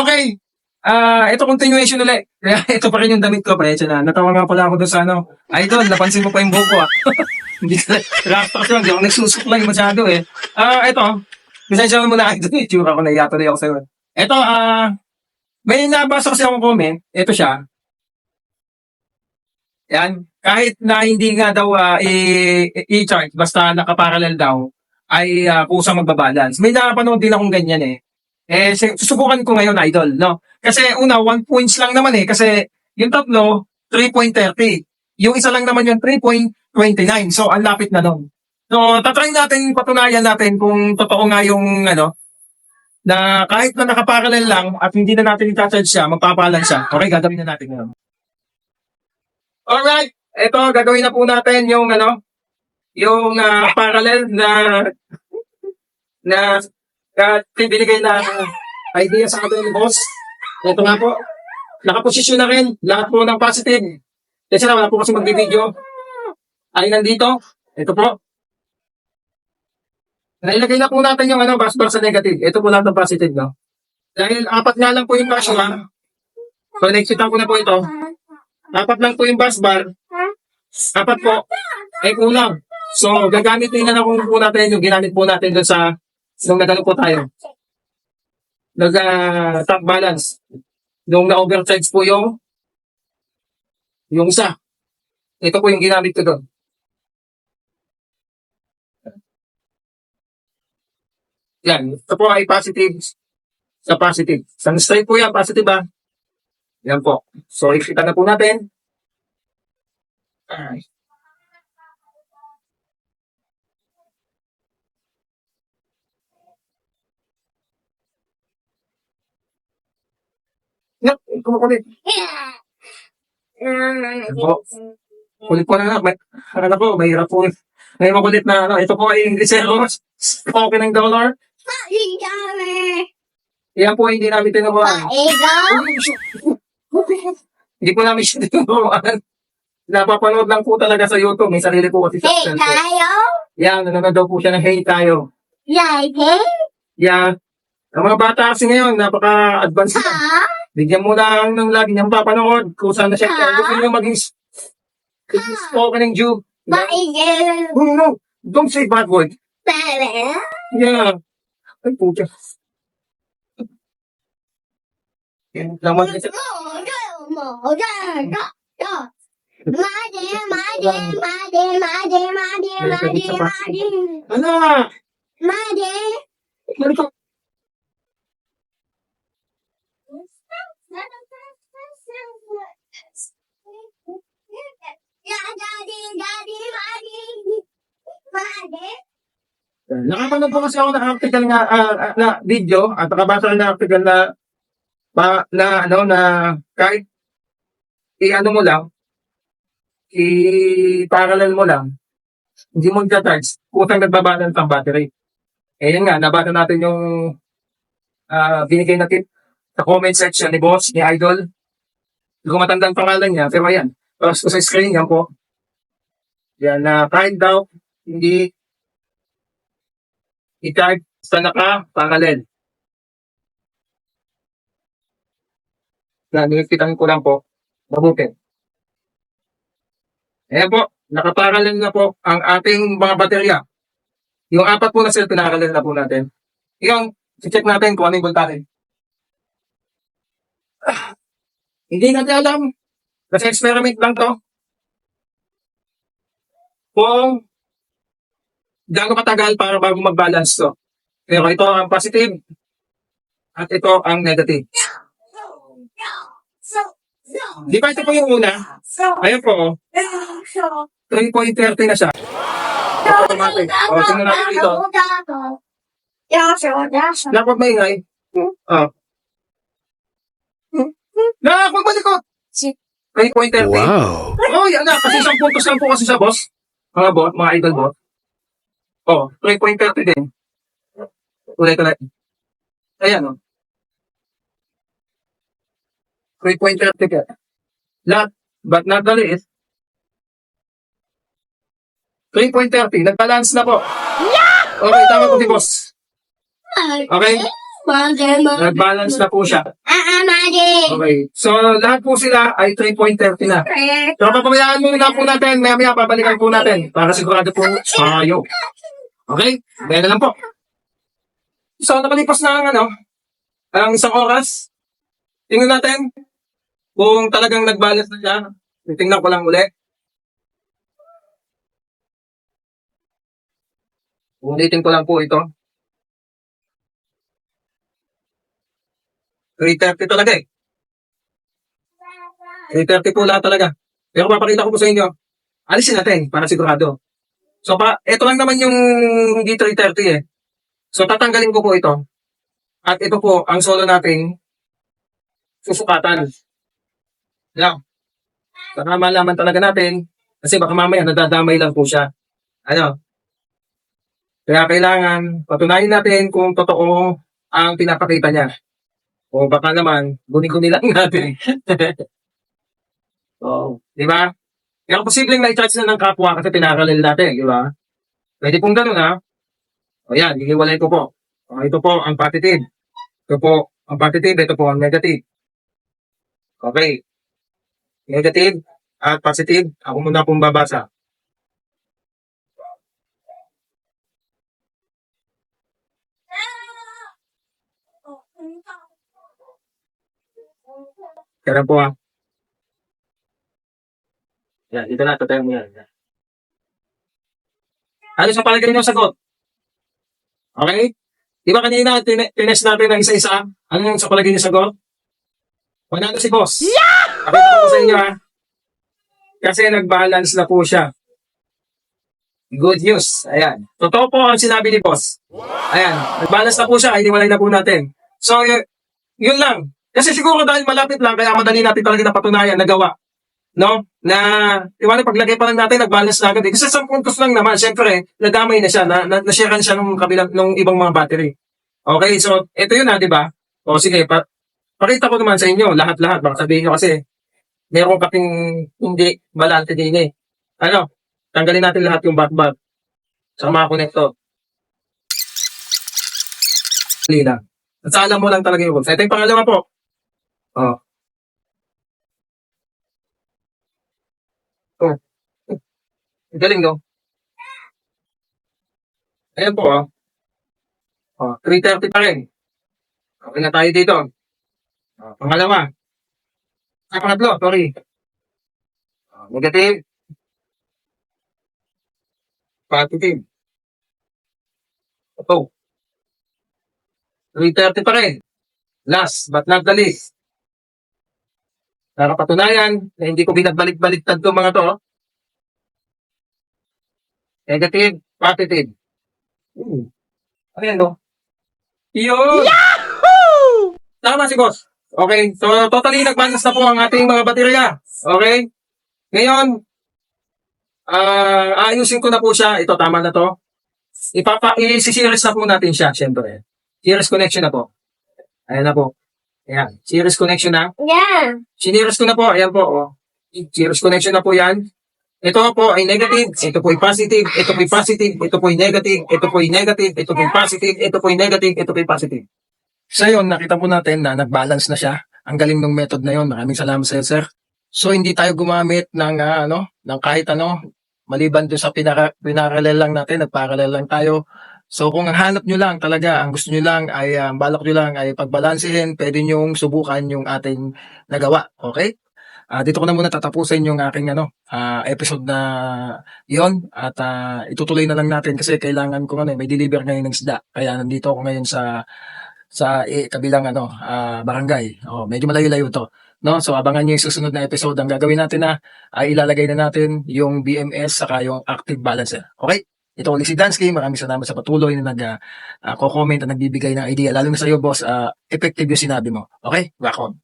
Okay. Ito continuation ulit. Kaya ito pa rin yung damit ko, pre. Na. Natawa nga pala ako doon sa ano. Idol, napansin mo pa yung buhok ko, ah. Hindi ka, rasta kasi lang, hindi ako nagsusuklay masyado, eh. Ito. Bisensya mo muna, idol. Itsura ko, naiyato na ako sa'yo. Ito, may nabasa kasi akong comment. Ito siya. Yan. Kahit na hindi nga daw i-chart, basta nakaparallel daw, ay kusang magbabalance. May nakapanood din akong ganyan, eh. Susubukan ko ngayon, idol, no? Kasi una, 1 points lang naman, eh. Kasi yung tatlo, 3.30. Yung isa lang naman yung 3.29. So, ang lapit na nun. So, tatry natin, patunayan natin kung totoo nga yung, ano, na kahit na nakaparallel lang at hindi na natin i-charge siya, magpapalan siya. Okay, gagawin na natin ngayon. Alright, ito, gagawin na po natin yung, ano, yung parallel na binigay na idea sa atin ni boss. Ito nga po, nakaposisyon na rin lahat po ng positive. Kasi na, wala po kasi magbibideo. Ay, nandito. Ito po. Nailagay na po natin yung busbar sa negative. Ito po lahat ng positive, no? Dahil apat nga lang po yung basbar. So, next-itan ko na po ito. Apat lang po yung busbar. Apat po. Ay, kulang. So, gagamitin na po natin yung ginamit po natin doon sa nung nagano po tayo. Top balance. Nung na-overcharge po yung isa. Ito po yung ginamit ko doon. Yan. Ito po ay positive sa positive. Sa straight po yan, positive ba? Yan po. So, ikita na po natin. Alright. Yan. Kumukulit. Yan po. Kulit po na. Mahirap po. May makulit na, ito po ay Inglisero. Okay ng dollar. Yan po, hindi namin tinuruan. Hindi po namin siya tinuruan. Napapanood lang po talaga sa YouTube. May sarili po kasi sa channel. Yan, nanonood daw po siya ng Hey Tayo. Yan. Ang mga bata kasi ngayon, napaka-advanced na. Bigyan mo lang ng lagi niyang papanood kung saan na siya. Gusto niyo maging spoken ng Jew. No, don't say bad word. Yeah. Ay, puta. Yan, laman na siya. Ano? Ano? Nakapanood po kasi ako ng article na video at nakabasa na article na kahit i-ano mo lang, i-parallel mo lang, hindi mo i-charge, utang nagbabalance ang battery. Yan nga, nabasa natin yung binigay na tip sa comment section ni boss, ni idol. Hindi ko matandang pangalan niya, pero ayan. Tapos ko sa screen, yan po. Yan, kahit daw, hindi i-charge sa naka-parallel. Yan, nilagpitan ko lang po. Mabuti. Ayan po, naka-parallel na po ang ating mga baterya. Yung apat po na cell, pinarallel na po natin. Yung, check natin kung ano yung voltage. Hindi natin alam. Kasi experiment lang to. Kung gaano katagal para bago mag-balance to. Pero ito ang positive at ito ang negative. Di ba ito po yung una? Ayan po. 3.30 na siya. Automatic. O, tingnan natin dito. Dapat may ingay. Nakakapagbalikot. 3.30. Wow. Oh, yan na. Kasi isang puntos lang po kasi sa boss. Mga idol bot. Oh, 3.30 din. Ulit. Ayan, oh. 3.30 ka. Lahat, but not the least. 3.30. Nag-balance na po. Okay, tama po si boss. Okay? Nag-balance na po siya. Magic. Okay. So, lahat po sila ay 3.30 na. So, papabayaan muna po natin. Maya-maya babalikan po natin para sigurado po tayo. Okay? Kaya na lang po. So, nakalipas na ang isang oras. Tingnan natin kung talagang nag-balance na siya. Titingnan ko lang ulit. Ulitin ko lang po ito. 3.30 talaga eh. 3.30 po lahat talaga. Pero papakita ko po sa inyo. Alisin natin para sigurado. So, ito lang naman yung hindi 3.30 eh. So, tatanggalin ko po ito. At ito po, ang solo natin, susukatan. Yan. Baka malaman talaga natin. Kasi baka mamaya nadadamay lang po siya. Ano? Kaya kailangan patunayan natin kung totoo ang pinapakita niya. O baka naman, guni-guni lang natin. So, di ba? Kaya posibleng na-charge na ng kapwa kasi pinakalil natin, di ba? Pwede pong ganun ha. O yan, hihiwalay ko po. O, ito po ang positive. Ito po ang positive, ito po ang negative. Okay. Negative at positive, ako muna pong babasa. Kaya po ha. Yan, dito na, tatayo mo yan. Ano sa palagay niyo sagot? Okay? Di ba kanina, tinest natin ng isa-isa? Ano yung sa palagay niyo sagot? Panalo si boss. Pakita ko sa inyo ha. Kasi nag-balance na po siya. Good news. Ayan. Totoo po ang sinabi ni boss. Ayan. Nag-balance na po siya. Iniwalay na po natin. So, yun lang. Kasi siguro dahil malapit lang, kaya madali natin talaga napatunayan, nagawa. No? Na, iwan paglagay pa lang natin, nag-balance na agad. Kasi sa puntos lang naman, syempre, nadamay na siya, na-sharean siya nung kabilang, nung ibang mga battery. Okay, so, ito yun ha, di ba? O sige, pakita ko naman sa inyo, lahat-lahat. Baka sabihin nyo kasi, meron kaping hindi balante din eh. Ano? Tanggalin natin lahat yung back sa mga connector. Lina. At sa alam mo lang talaga yung rules. Ito yung pangalawa po. Oh. Oh. Galing no? Ayan po oh. Oh, 3.30 pa rin. Okay na tayo dito. Oh, pangalawa. Pangatlo, sorry. Oh, negative. Positive. Ito. 3.30 pa rin. Last but not the least. Para patunayan na hindi ko binagbalik-baliktad itong mga to. Negative, positive. Ayan no? Yun! Yahoo! Tama si boss. Okay, so totally nag-balance na po ang ating mga baterya. Okay? Ngayon, ayusin ko na po siya. Ito, tama na to. I-series na po natin siya, syempre. Series connection na po. Ayan na po. Ayan, series connection na. Yeah. Sineries ko na po. Ayan po. Oh. Series connection na po yan. Ito po ay negative. Ito po ay positive. Ito po ay positive. Ito po ay negative. Ito po ay negative. Ito po ay positive. Ito po ay negative. Ito po ay positive. Sa yun, nakita po natin na nag-balance na siya. Ang galing ng method na yun. Maraming salamat sa iyo, sir. So, hindi tayo gumamit ng, ng kahit ano. Maliban doon sa pinaralel lang natin. Nagparalel lang tayo. So kung ang hanap nyo lang talaga, ang gusto nyo lang ay, balak nyo lang ay pagbalansehin, pwede nyong subukan yung ating nagawa. Okay? Dito ko na muna tatapusin yung aking episode na yon at itutuloy na lang natin kasi kailangan ko may deliver ngayon ng isda. Kaya nandito ako ngayon sa kabilang barangay. Medyo malayo-layo to. No? So abangan niyo yung susunod na episode. Ang gagawin natin ay ilalagay na natin yung BMS saka yung active balancer. Okay? Ito ulit si Dansky. Maraming salamat sa patuloy na nag-comment at nagbibigay ng idea. Lalo na sa iyo, boss. Effective yung sinabi mo. Okay? Rock on.